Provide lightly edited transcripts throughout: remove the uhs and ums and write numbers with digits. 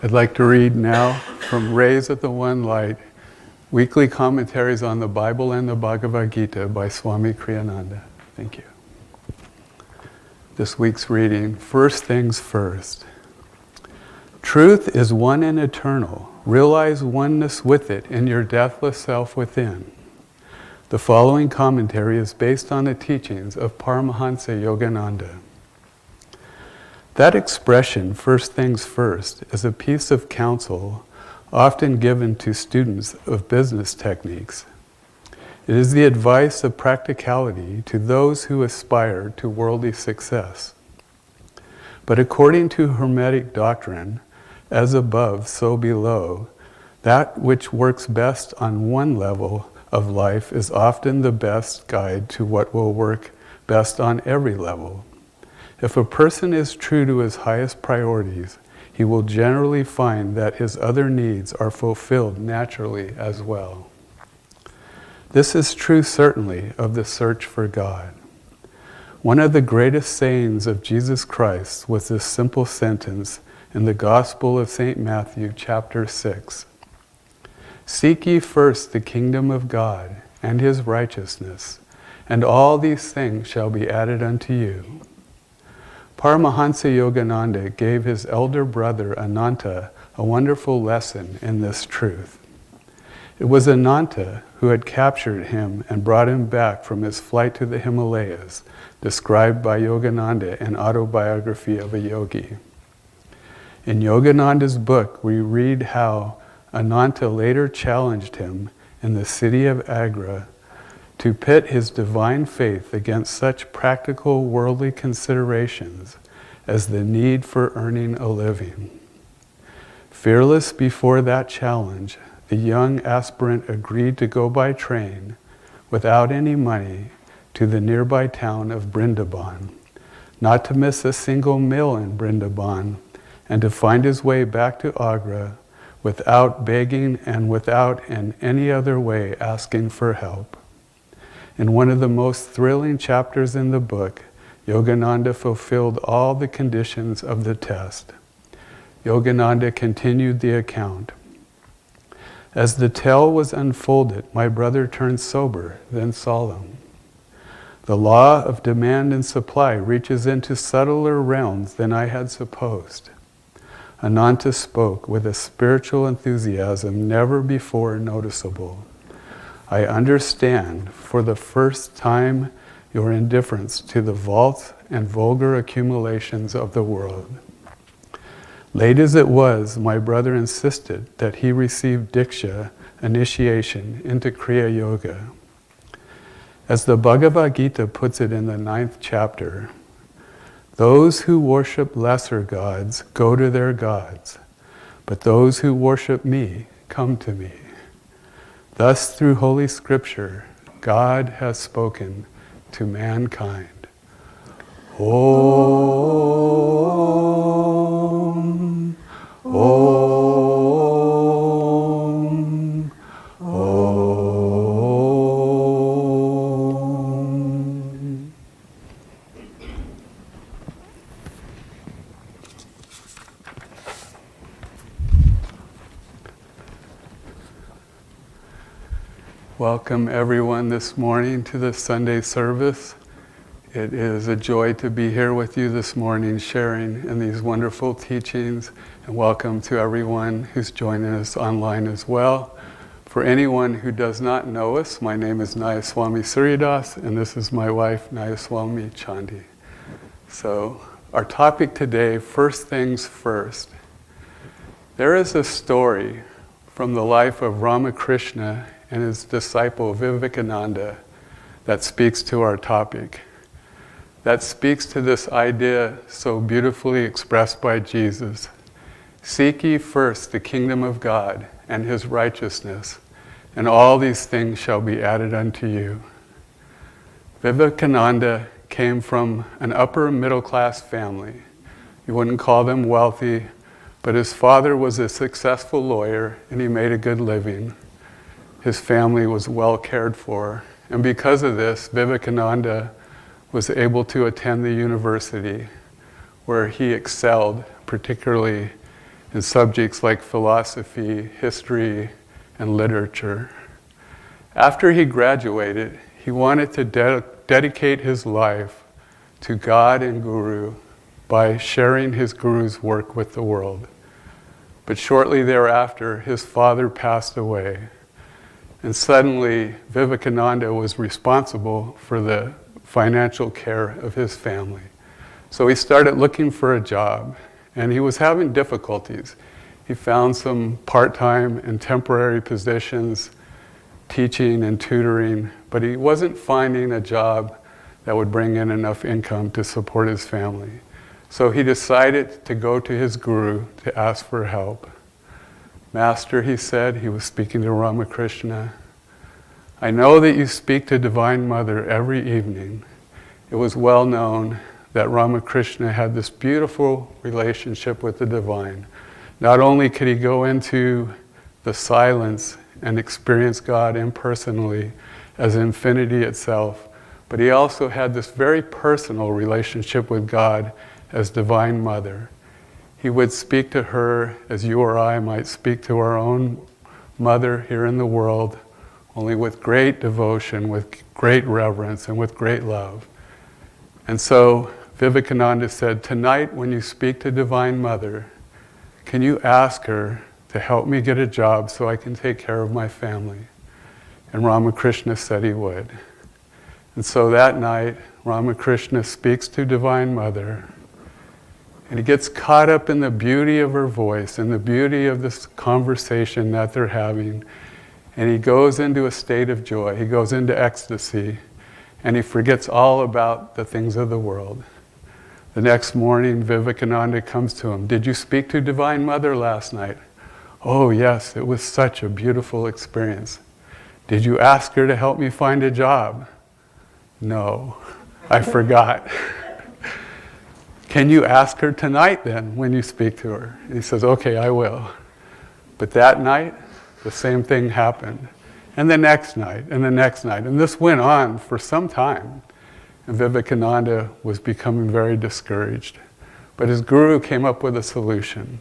I'd like to read now from Rays of the One Light, Weekly Commentaries on the Bible and the Bhagavad Gita by Swami Kriyananda. Thank you. This week's reading, First Things First. Truth is one and eternal. Realize oneness with it in your deathless self within. The following commentary is based on the teachings of Paramahansa Yogananda. That expression, first things first, is a piece of counsel often given to students of business techniques. It is the advice of practicality to those who aspire to worldly success. But according to Hermetic doctrine, as above, so below, that which works best on one level of life is often the best guide to what will work best on every level. If a person is true to his highest priorities, he will generally find that his other needs are fulfilled naturally as well. This is true certainly of the search for God. One of the greatest sayings of Jesus Christ was this simple sentence in the Gospel of St. Matthew, chapter 6. Seek ye first the kingdom of God and his righteousness, and all these things shall be added unto you. Paramahansa Yogananda gave his elder brother Ananda a wonderful lesson in this truth. It was Ananda who had captured him and brought him back from his flight to the Himalayas, described by Yogananda in Autobiography of a Yogi. In Yogananda's book, we read how Ananda later challenged him in the city of Agra to pit his divine faith against such practical worldly considerations as the need for earning a living. Fearless before that challenge, the young aspirant agreed to go by train without any money to the nearby town of Brindaban, not to miss a single meal in Brindaban, and to find his way back to Agra without begging and without in any other way asking for help. In one of the most thrilling chapters in the book, Yogananda fulfilled all the conditions of the test. Yogananda continued the account. As the tale was unfolded, my brother turned sober, then solemn. The law of demand and supply reaches into subtler realms than I had supposed. Ananda spoke with a spiritual enthusiasm never before noticeable. I understand for the first time your indifference to the vaults and vulgar accumulations of the world. Late as it was, my brother insisted that he receive Diksha, initiation, into Kriya Yoga. As the Bhagavad Gita puts it in the 9th chapter, those who worship lesser gods go to their gods, but those who worship me come to me. Thus, through Holy Scripture, God has spoken to mankind. Om, Om, Om. Welcome everyone this morning to the Sunday service. It is a joy to be here with you this morning, sharing in these wonderful teachings, and welcome to everyone who's joining us online as well. For anyone who does not know us, my name is Swami Suryadas, and this is my wife, Swami Chandi. So, our topic today, first things first. There is a story from the life of Ramakrishna and his disciple Vivekananda that speaks to our topic. That speaks to this idea so beautifully expressed by Jesus. Seek ye first the kingdom of God and his righteousness, and all these things shall be added unto you. Vivekananda came from an upper middle class family. You wouldn't call them wealthy, but his father was a successful lawyer and he made a good living. His family was well cared for, and because of this, Vivekananda was able to attend the university where he excelled, particularly in subjects like philosophy, history, and literature. After he graduated, he wanted to dedicate his life to God and Guru by sharing his Guru's work with the world. But shortly thereafter, his father passed away. And suddenly, Vivekananda was responsible for the financial care of his family. So he started looking for a job, and he was having difficulties. He found some part-time and temporary positions, teaching and tutoring, but he wasn't finding a job that would bring in enough income to support his family. So he decided to go to his guru to ask for help. Master, he said, he was speaking to Ramakrishna, I know that you speak to Divine Mother every evening. It was well known that Ramakrishna had this beautiful relationship with the Divine. Not only could he go into the silence and experience God impersonally as infinity itself, but he also had this very personal relationship with God as Divine Mother. He would speak to her as you or I might speak to our own mother here in the world, only with great devotion, with great reverence, and with great love. And so Vivekananda said, tonight when you speak to Divine Mother, can you ask her to help me get a job so I can take care of my family? And Ramakrishna said he would. And so that night, Ramakrishna speaks to Divine Mother, and he gets caught up in the beauty of her voice and the beauty of this conversation that they're having. And he goes into a state of joy. He goes into ecstasy, and he forgets all about the things of the world. The next morning, Vivekananda comes to him. Did you speak to Divine Mother last night? Oh yes, it was such a beautiful experience. Did you ask her to help me find a job? No, I forgot. Can you ask her tonight then when you speak to her? And he says, okay, I will. But that night, the same thing happened. And the next night, and the next night. And this went on for some time. And Vivekananda was becoming very discouraged. But his guru came up with a solution.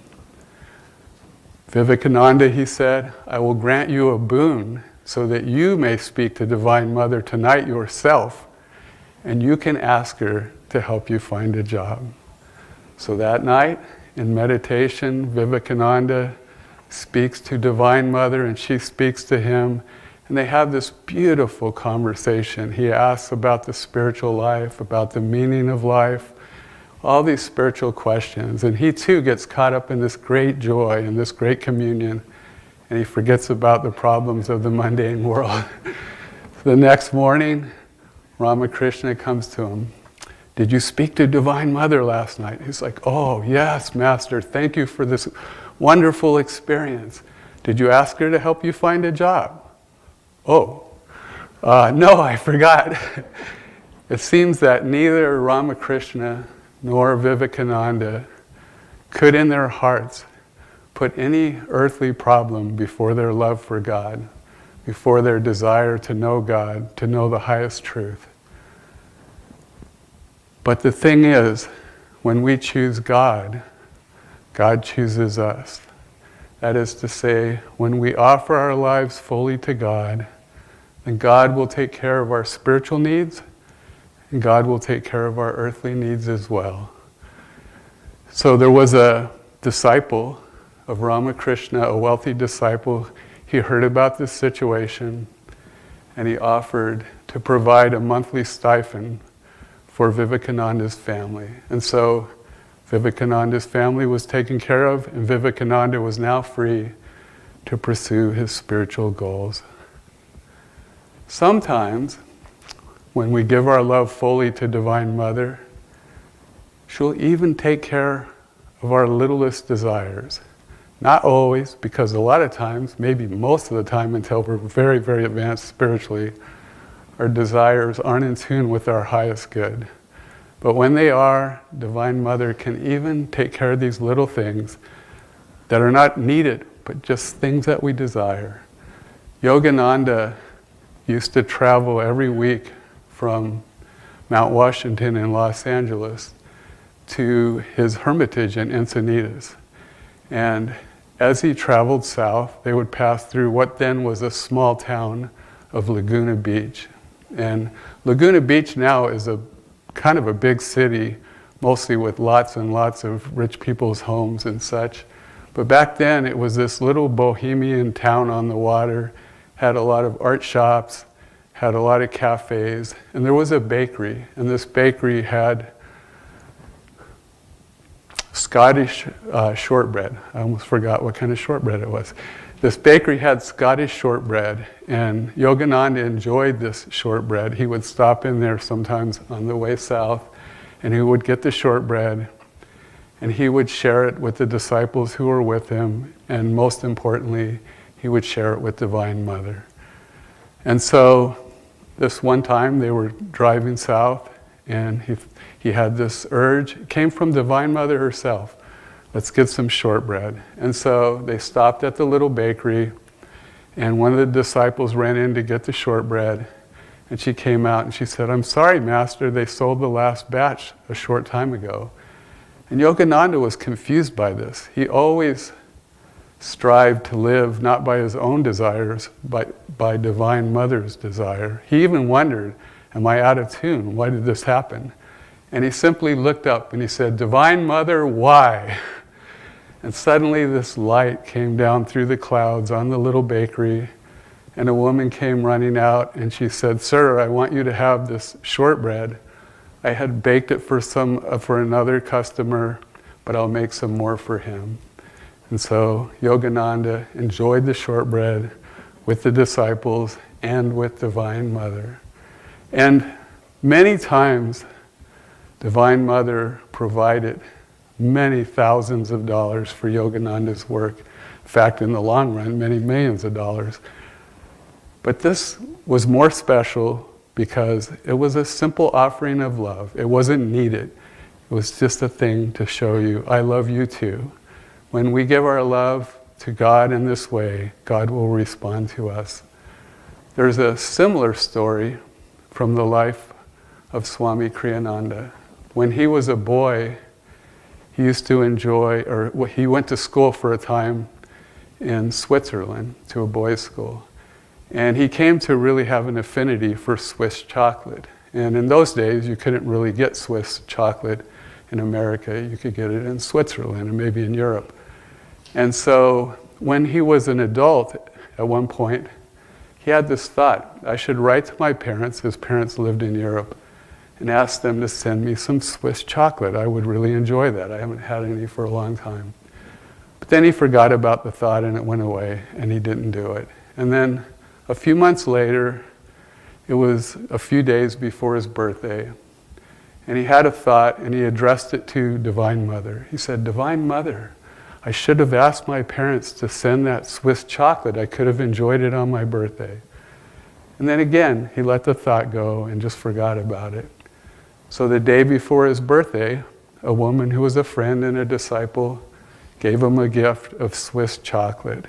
Vivekananda, he said, I will grant you a boon so that you may speak to Divine Mother tonight yourself, and you can ask her to help you find a job. So that night, in meditation, Vivekananda speaks to Divine Mother, and she speaks to him, and they have this beautiful conversation. He asks about the spiritual life, about the meaning of life, all these spiritual questions, and he too gets caught up in this great joy and this great communion, and he forgets about the problems of the mundane world. The next morning, Ramakrishna comes to him. Did you speak to Divine Mother last night? He's like, oh yes, Master, thank you for this wonderful experience. Did you ask her to help you find a job? Oh, no, I forgot. It seems that neither Ramakrishna nor Vivekananda could in their hearts put any earthly problem before their love for God, before their desire to know God, to know the highest truth. But the thing is, when we choose God, God chooses us. That is to say, when we offer our lives fully to God, then God will take care of our spiritual needs, and God will take care of our earthly needs as well. So there was a disciple of Ramakrishna, a wealthy disciple. He heard about this situation, and he offered to provide a monthly stipend for Vivekananda's family. And so Vivekananda's family was taken care of, and Vivekananda was now free to pursue his spiritual goals. Sometimes, when we give our love fully to Divine Mother, she'll even take care of our littlest desires. Not always, because a lot of times, maybe most of the time until we're very, very advanced spiritually, our desires aren't in tune with our highest good. But when they are, Divine Mother can even take care of these little things that are not needed, but just things that we desire. Yogananda used to travel every week from Mount Washington in Los Angeles to his hermitage in Encinitas. And as he traveled south, they would pass through what then was a small town of Laguna Beach. And Laguna Beach now is a kind of a big city, mostly with lots and lots of rich people's homes and such. But back then it was this little bohemian town on the water, had a lot of art shops, had a lot of cafes, and there was a bakery. And this bakery had Scottish shortbread. I almost forgot what kind of shortbread it was. This bakery had Scottish shortbread, and Yogananda enjoyed this shortbread. He would stop in there sometimes on the way south, and he would get the shortbread, and he would share it with the disciples who were with him, and most importantly, he would share it with Divine Mother. And so this one time they were driving south, and he had this urge. It came from Divine Mother herself. Let's get some shortbread. And so they stopped at the little bakery, and one of the disciples ran in to get the shortbread, and she came out and she said, "I'm sorry, Master, they sold the last batch a short time ago." And Yogananda was confused by this. He always strived to live not by his own desires, but by Divine Mother's desire. He even wondered, am I out of tune? Why did this happen? And he simply looked up and he said, "Divine Mother, why?" And suddenly this light came down through the clouds on the little bakery, and a woman came running out and she said, "Sir, I want you to have this shortbread. I had baked it for another customer, but I'll make some more for him." And so Yogananda enjoyed the shortbread with the disciples and with Divine Mother. And many times, Divine Mother provided many thousands of dollars for Yogananda's work. In fact, in the long run, many millions of dollars. But this was more special because it was a simple offering of love. It wasn't needed. It was just a thing to show you, I love you too. When we give our love to God in this way, God will respond to us. There's a similar story from the life of Swami Kriyananda. When he was a boy, he used to enjoy, or he went to school for a time in Switzerland, to a boys' school. And he came to really have an affinity for Swiss chocolate. And in those days, you couldn't really get Swiss chocolate in America. You could get it in Switzerland and maybe in Europe. And so when he was an adult, at one point, he had this thought, I should write to my parents, his parents lived in Europe, and ask them to send me some Swiss chocolate. I would really enjoy that. I haven't had any for a long time. But then he forgot about the thought and it went away, and he didn't do it. And then a few months later, it was a few days before his birthday, and he had a thought and he addressed it to Divine Mother. He said, "Divine Mother, I should have asked my parents to send that Swiss chocolate. I could have enjoyed it on my birthday." And then again, he let the thought go and just forgot about it. So the day before his birthday, a woman who was a friend and a disciple gave him a gift of Swiss chocolate.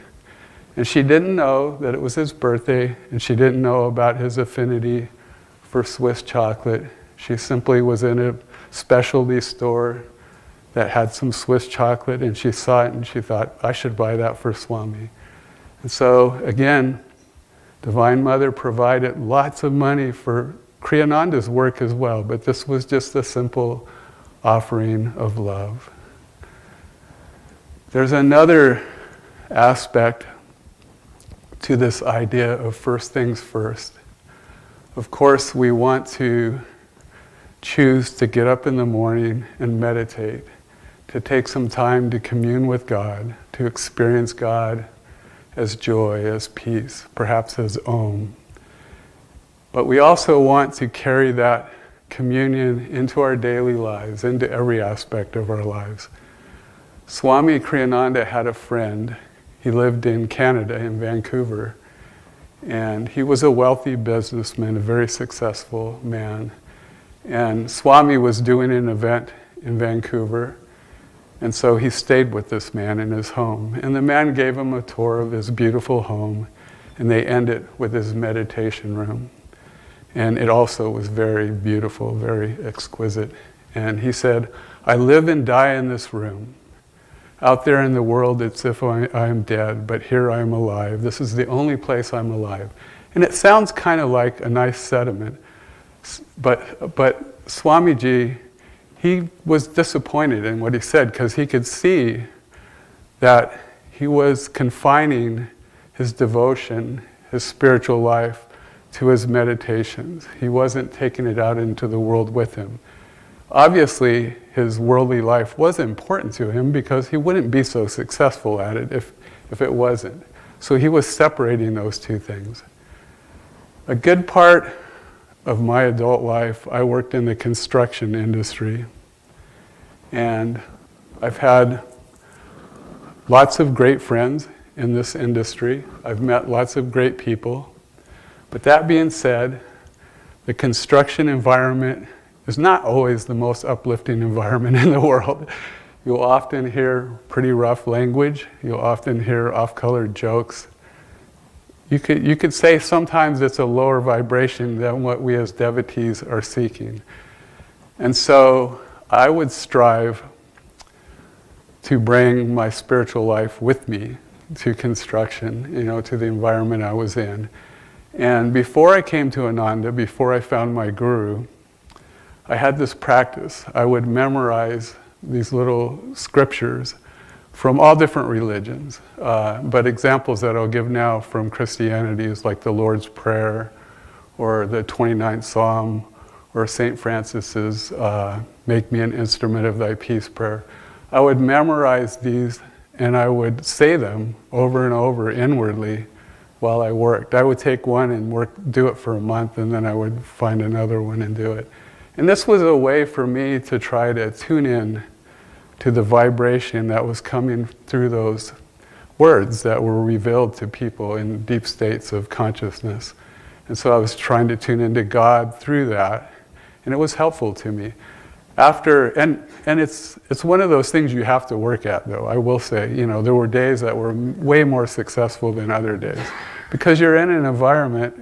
And she didn't know that it was his birthday, and she didn't know about his affinity for Swiss chocolate. She simply was in a specialty store that had some Swiss chocolate, and she saw it and she thought, I should buy that for Swami. And so again, Divine Mother provided lots of money for Kriyananda's work as well, but this was just a simple offering of love. There's another aspect to this idea of first things first. Of course, we want to choose to get up in the morning and meditate, to take some time to commune with God, to experience God as joy, as peace, perhaps as Om. But we also want to carry that communion into our daily lives, into every aspect of our lives. Swami Kriyananda had a friend. He lived in Canada, in Vancouver, and he was a wealthy businessman, a very successful man. And Swami was doing an event in Vancouver, and so he stayed with this man in his home. And the man gave him a tour of his beautiful home, and they ended with his meditation room. And it also was very beautiful, very exquisite. And he said, I live and die in this room. Out there in the world, it's if I am dead, but here I am alive. This is the only place I'm alive. And it sounds kind of like a nice sentiment, but Swamiji, he was disappointed in what he said because he could see that he was confining his devotion, his spiritual life, to his meditations. He wasn't taking it out into the world with him. Obviously, his worldly life was important to him because he wouldn't be so successful at it if it wasn't. So he was separating those two things. A good part of my adult life, I worked in the construction industry. And I've had lots of great friends in this industry. I've met lots of great people. But that being said, the construction environment is not always the most uplifting environment in the world. You'll often hear pretty rough language. You'll often hear off-colored jokes. You could say sometimes it's a lower vibration than what we as devotees are seeking. And so I would strive to bring my spiritual life with me to construction, to the environment I was in. And before I came to Ananda, before I found my guru, I had this practice. I would memorize these little scriptures from all different religions. But examples that I'll give now from Christianity is like the Lord's Prayer, or the 29th Psalm, or St. Francis's Make Me an Instrument of Thy Peace prayer. I would memorize these and I would say them over and over inwardly while I worked. I would take one and do it for a month, and then I would find another one and do it. And this was a way for me to try to tune in to the vibration that was coming through those words that were revealed to people in deep states of consciousness. And so I was trying to tune into God through that, and it was helpful to me. And it's one of those things you have to work at, though. I will say, there were days that were way more successful than other days. Because you're in an environment,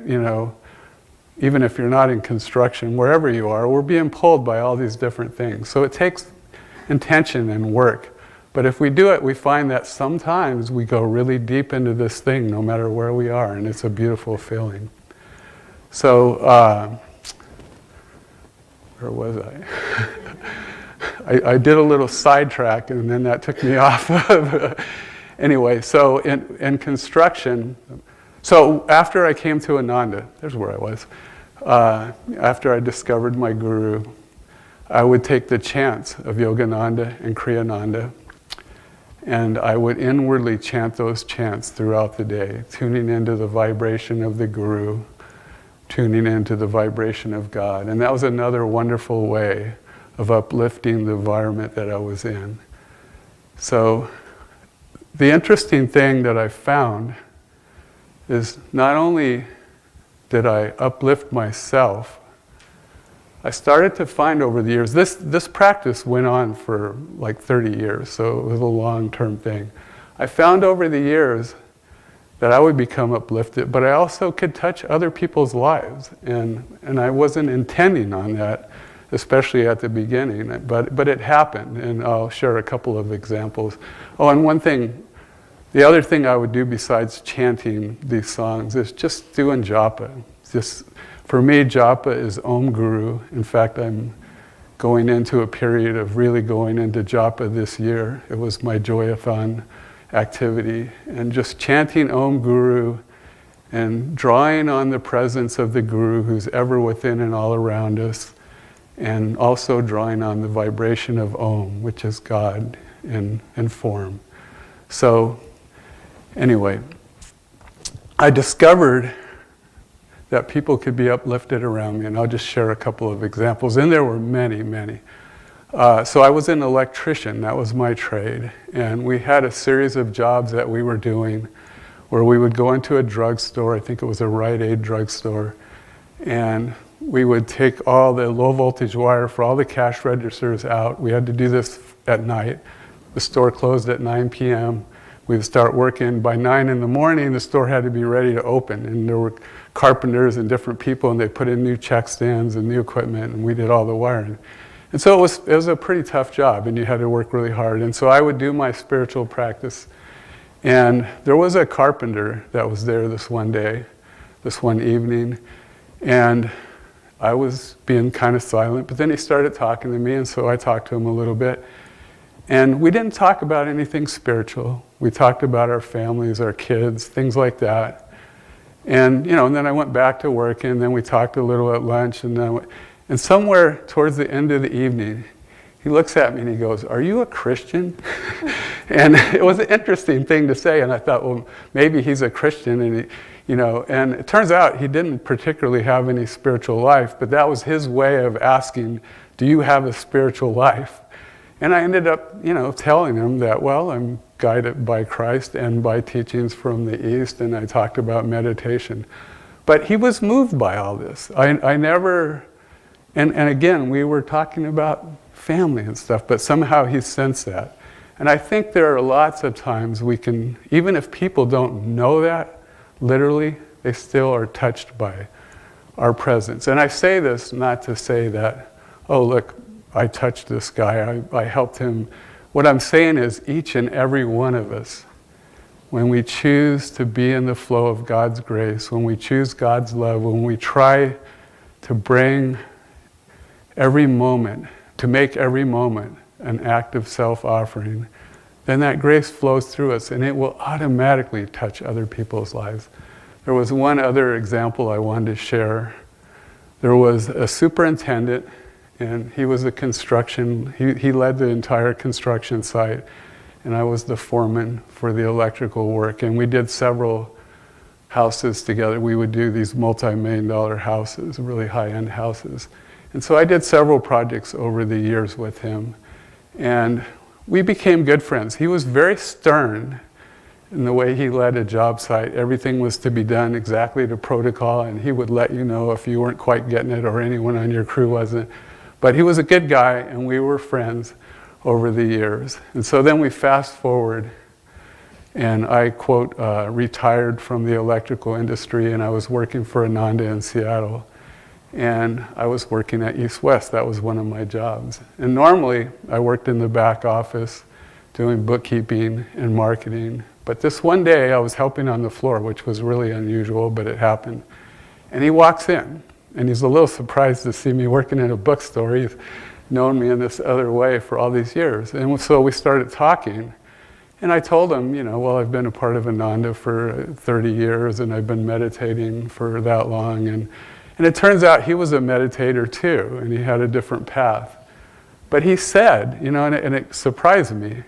even if you're not in construction, wherever you are, we're being pulled by all these different things. So it takes intention and work. But if we do it, we find that sometimes we go really deep into this thing, no matter where we are, and it's a beautiful feeling. So, where was I? I did a little sidetrack, and then that took me off. Anyway, so in construction, so after I came to Ananda, there's where I was. After I discovered my guru, I would take the chants of Yogananda and Kriyananda, and I would inwardly chant those chants throughout the day, tuning into the vibration of the guru, tuning into the vibration of God. And that was another wonderful way of uplifting the environment that I was in. So the interesting thing that I found is not only did I uplift myself, I started to find over the years, this practice went on for like 30 years, so it was a long-term thing. I found over the years that I would become uplifted, but I also could touch other people's lives, and I wasn't intending on that, especially at the beginning, but it happened, and I'll share a couple of examples. Oh, and the other thing I would do besides chanting these songs is just doing japa. For me, japa is Om Guru. In fact, I'm going into a period of really going into japa this year. It was my Joyathon activity. And just chanting Om Guru and drawing on the presence of the Guru who's ever within and all around us, and also drawing on the vibration of Om, which is God in form. So, anyway, I discovered that people could be uplifted around me, and I'll just share a couple of examples, and there were many, many. So I was an electrician, that was my trade, and we had a series of jobs that we were doing where we would go into a drugstore, I think it was a Rite Aid drugstore, and we would take all the low voltage wire for all the cash registers out. We had to do this at night. The store closed at 9 p.m. We would start working by 9 in the morning. The store had to be ready to open, and there were carpenters and different people, and they put in new check stands and new equipment, and we did all the wiring. And so it was a pretty tough job, and you had to work really hard. And so I would do my spiritual practice. And there was a carpenter that was there this one evening, and I was being kind of silent, but then he started talking to me, and so I talked to him a little bit. And we didn't talk about anything spiritual. We talked about our families, our kids, things like that. And and then I went back to work, and then we talked a little at lunch, and somewhere towards the end of the evening, he looks at me and he goes, "Are you a Christian?" And it was an interesting thing to say, and I thought, well, maybe he's a Christian, and and it turns out he didn't particularly have any spiritual life, but that was his way of asking, "Do you have a spiritual life?" And I ended up, telling him that, well, I'm guided by Christ and by teachings from the East, and I talked about meditation. But he was moved by all this. I never, and again, we were talking about family and stuff, but somehow he sensed that. And I think there are lots of times we can, even if people don't know that, literally, they still are touched by our presence. And I say this not to say that, oh, look, I touched this guy, I helped him. What I'm saying is each and every one of us, when we choose to be in the flow of God's grace, when we choose God's love, when we try to bring every moment, to make every moment an act of self-offering, then that grace flows through us and it will automatically touch other people's lives. There was one other example I wanted to share. There was a superintendent, and he was a he led the entire construction site, and I was the foreman for the electrical work, and we did several houses together. We would do these multi-million-dollar houses, really high-end houses. And so I did several projects over the years with him, and we became good friends. He was very stern in the way he led a job site. Everything was to be done exactly to protocol, and he would let you know if you weren't quite getting it or anyone on your crew wasn't. But he was a good guy, and we were friends over the years. And so then we fast forward, and I, quote, retired from the electrical industry, and I was working for Ananda in Seattle. And I was working at East West. That was one of my jobs. And normally, I worked in the back office doing bookkeeping and marketing. But this one day, I was helping on the floor, which was really unusual, but it happened. And he walks in, and he's a little surprised to see me working in a bookstore. He's known me in this other way for all these years. And so we started talking. And I told him, well, I've been a part of Ananda for 30 years, and I've been meditating for that long. And it turns out he was a meditator too, and he had a different path. But he said, and it surprised me,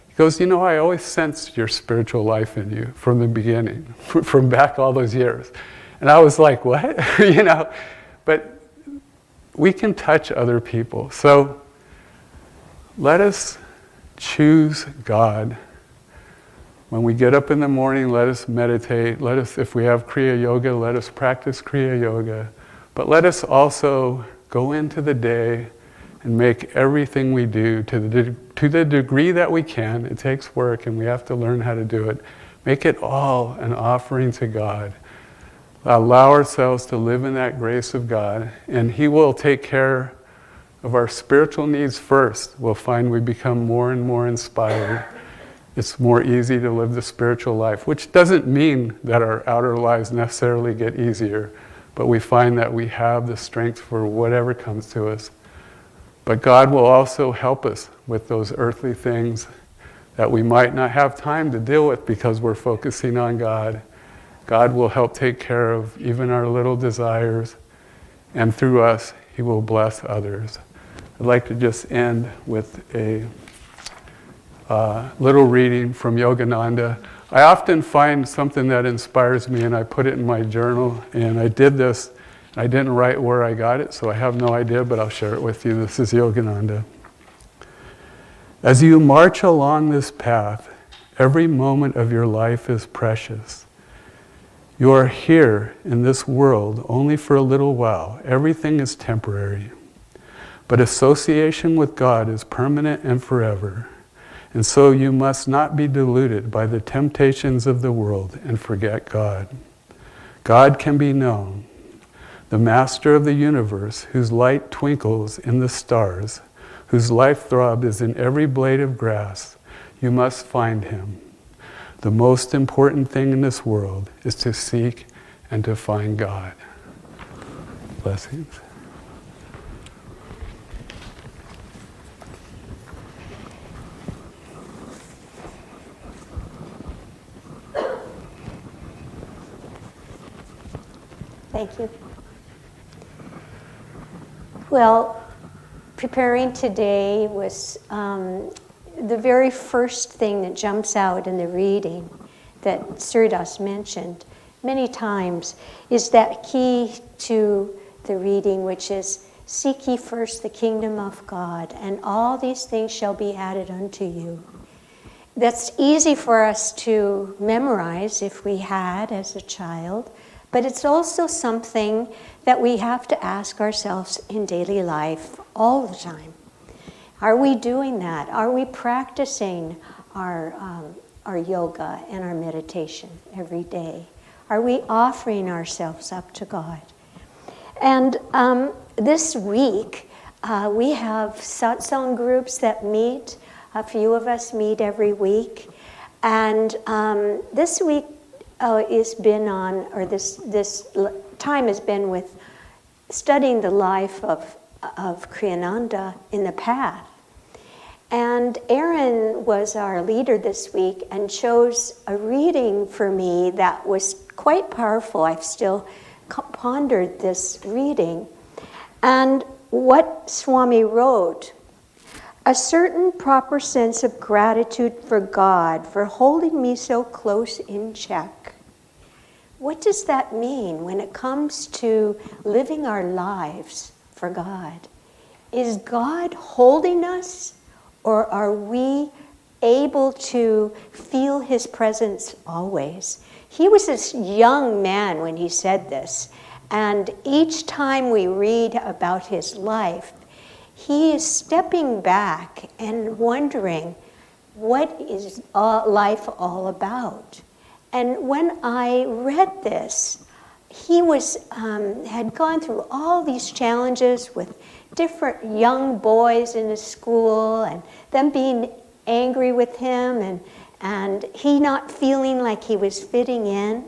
he goes, I always sensed your spiritual life in you from the beginning, from back all those years. And I was like, what? But we can touch other people. So let us choose God. When we get up in the morning, let us meditate. If we have Kriya Yoga, let us practice Kriya Yoga. But let us also go into the day and make everything we do to the degree that we can. It takes work, and we have to learn how to do it. Make it all an offering to God. Allow ourselves to live in that grace of God, and He will take care of our spiritual needs first. We'll find we become more and more inspired. It's more easy to live the spiritual life, which doesn't mean that our outer lives necessarily get easier, but we find that we have the strength for whatever comes to us. But God will also help us with those earthly things that we might not have time to deal with because we're focusing on God. God will help take care of even our little desires, and through us, He will bless others. I'd like to just end with a little reading from Yogananda. I often find something that inspires me, and I put it in my journal, and I did this. I didn't write where I got it, so I have no idea, but I'll share it with you. This is Yogananda. As you march along this path, every moment of your life is precious. You are here in this world only for a little while. Everything is temporary. But association with God is permanent and forever. And so you must not be deluded by the temptations of the world and forget God. God can be known. The Master of the universe, whose light twinkles in the stars, whose life throb is in every blade of grass. You must find him. The most important thing in this world is to seek and to find God. Blessings. Thank you. Well, preparing today was the very first thing that jumps out in the reading that Suryadas mentioned many times is that key to the reading, which is, seek ye first the kingdom of God, and all these things shall be added unto you. That's easy for us to memorize if we had as a child, but it's also something that we have to ask ourselves in daily life all the time. Are we doing that? Are we practicing our yoga and our meditation every day? Are we offering ourselves up to God? And this week, we have satsang groups that meet. A few of us meet every week. And this week has been on, or this time has been with studying the life of Kriyananda in the path. And Aaron was our leader this week and chose a reading for me that was quite powerful. I've still pondered this reading. And what Swami wrote, a certain proper sense of gratitude for God for holding me so close in check. What does that mean when it comes to living our lives for God? Is God holding us, or are we able to feel his presence always? He was this young man when he said this, and each time we read about his life, he is stepping back and wondering, what is life all about? And when I read this, he was had gone through all these challenges with different young boys in his school, and them being angry with him, and he not feeling like he was fitting in.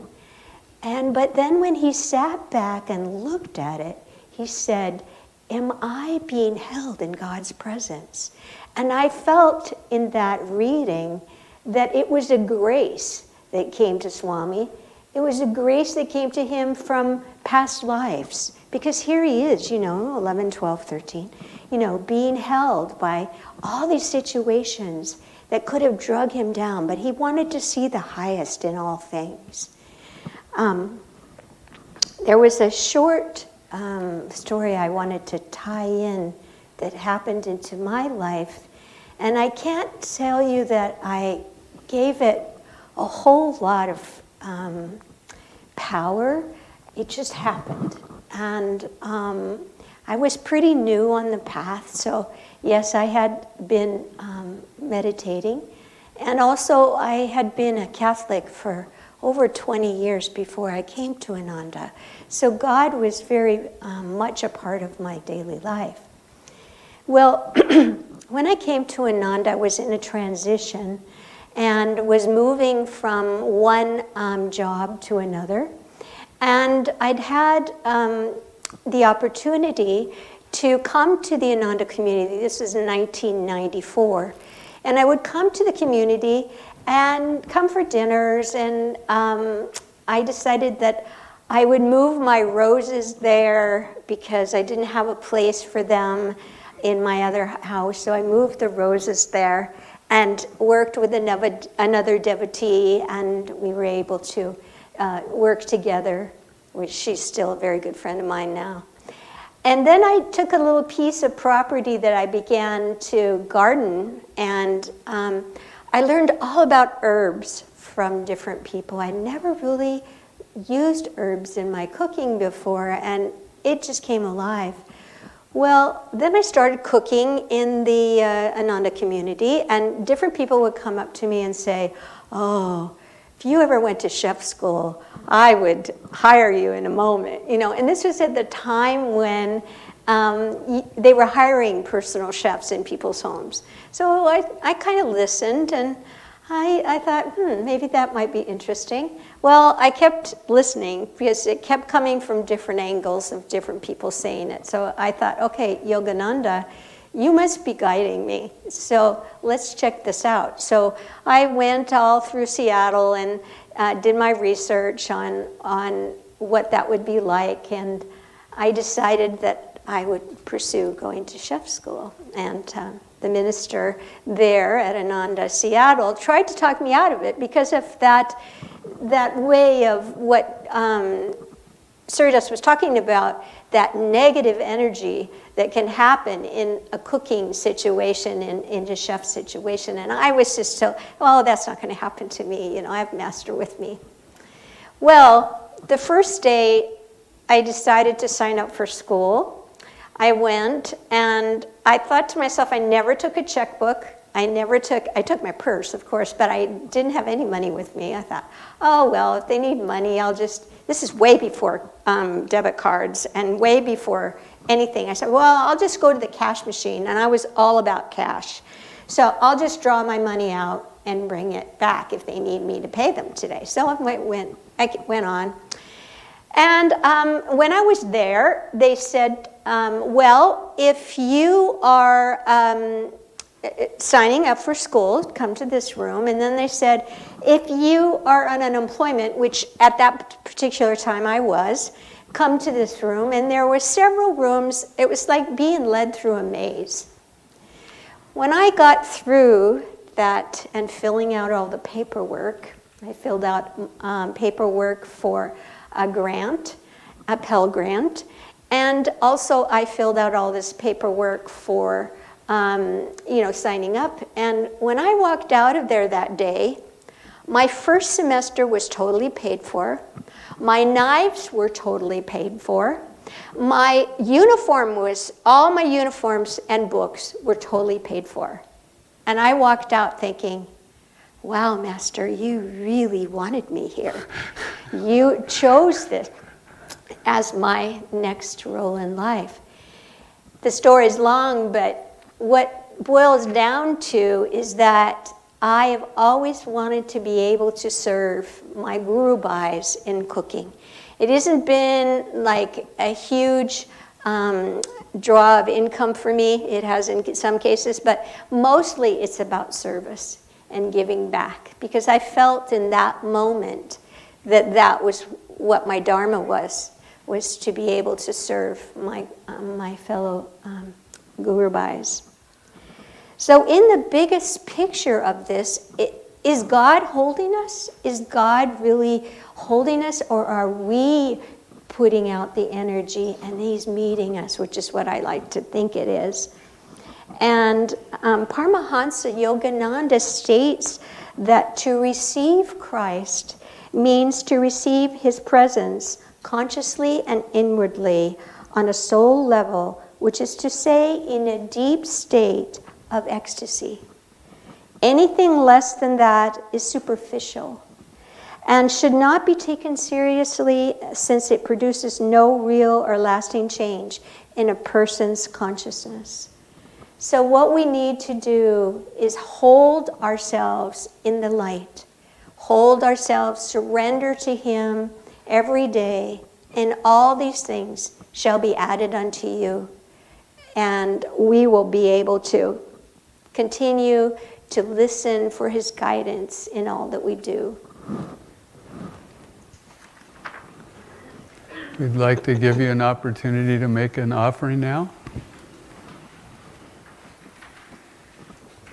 But then when he sat back and looked at it, he said, am I being held in God's presence? And I felt in that reading that it was a grace that came to Swami. It was a grace that came to him from past lives. Because here he is, 11, 12, 13, being held by all these situations that could have drug him down, but he wanted to see the highest in all things. There was a short story I wanted to tie in that happened into my life, and I can't tell you that I gave it a whole lot of power. It just happened. And I was pretty new on the path, so yes, I had been meditating. And also I had been a Catholic for over 20 years before I came to Ananda. So God was very much a part of my daily life. Well, when I came to Ananda, I was in a transition and was moving from one job to another. And I'd had the opportunity to come to the Ananda community. This was in 1994. And I would come to the community and come for dinners. And I decided that I would move my roses there because I didn't have a place for them in my other house. So I moved the roses there and worked with another devotee, and we were able to work together, which she's still a very good friend of mine now. And then I took a little piece of property that I began to garden, and I learned all about herbs from different people. I never really used herbs in my cooking before, and it just came alive. Well, then I started cooking in the Ananda community, and different people would come up to me and say, oh, if you ever went to chef school, I would hire you in a moment. And this was at the time when they were hiring personal chefs in people's homes. So I kind of listened, and I thought, maybe that might be interesting. Well, I kept listening because it kept coming from different angles of different people saying it. So I thought, okay, Yogananda, you must be guiding me. So let's check this out. So I went all through Seattle and did my research on what that would be like. And I decided that I would pursue going to chef school. And the minister there at Ananda Seattle tried to talk me out of it because of that way of what Suryadas was talking about, that negative energy that can happen in a cooking situation, in a chef situation. And I was just so, well, that's not going to happen to me. I have Master with me. Well, the first day I decided to sign up for school. I went and I thought to myself, I never took a checkbook. I took my purse, of course, but I didn't have any money with me. I thought, oh, well, if they need money, this is way before debit cards and way before anything. I said, well, I'll just go to the cash machine, and I was all about cash. So I'll just draw my money out and bring it back if they need me to pay them today. So I went on. And when I was there, they said, well, if you are signing up for school, come to this room. And then they said, if you are on unemployment, which at that particular time I was, come to this room. And there were several rooms. It was like being led through a maze. When I got through that and filling out all the paperwork, I filled out paperwork for a grant, a Pell Grant, and also I filled out all this paperwork for signing up. And when I walked out of there that day, my first semester was totally paid for. My knives were totally paid for. My uniform all my uniforms and books were totally paid for. And I walked out thinking, wow, Master, you really wanted me here. You chose this as my next role in life. The story's long, but what boils down to is that I have always wanted to be able to serve my guru bhais in cooking. It hasn't been like a huge draw of income for me. It has in some cases, but mostly it's about service and giving back, because I felt in that moment that was what my dharma was to be able to serve my fellow guru bhais. So in the biggest picture of this, is God holding us? Is God really holding us, or are we putting out the energy and He's meeting us, which is what I like to think it is. And Paramahansa Yogananda states that to receive Christ means to receive His presence consciously and inwardly on a soul level, which is to say in a deep state of ecstasy. Anything less than that is superficial and should not be taken seriously, since it produces no real or lasting change in a person's consciousness. So what we need to do is hold ourselves in the light, hold ourselves, surrender to Him every day, and all these things shall be added unto you. And we will be able to continue to listen for His guidance in all that we do. We'd like to give you an opportunity to make an offering now.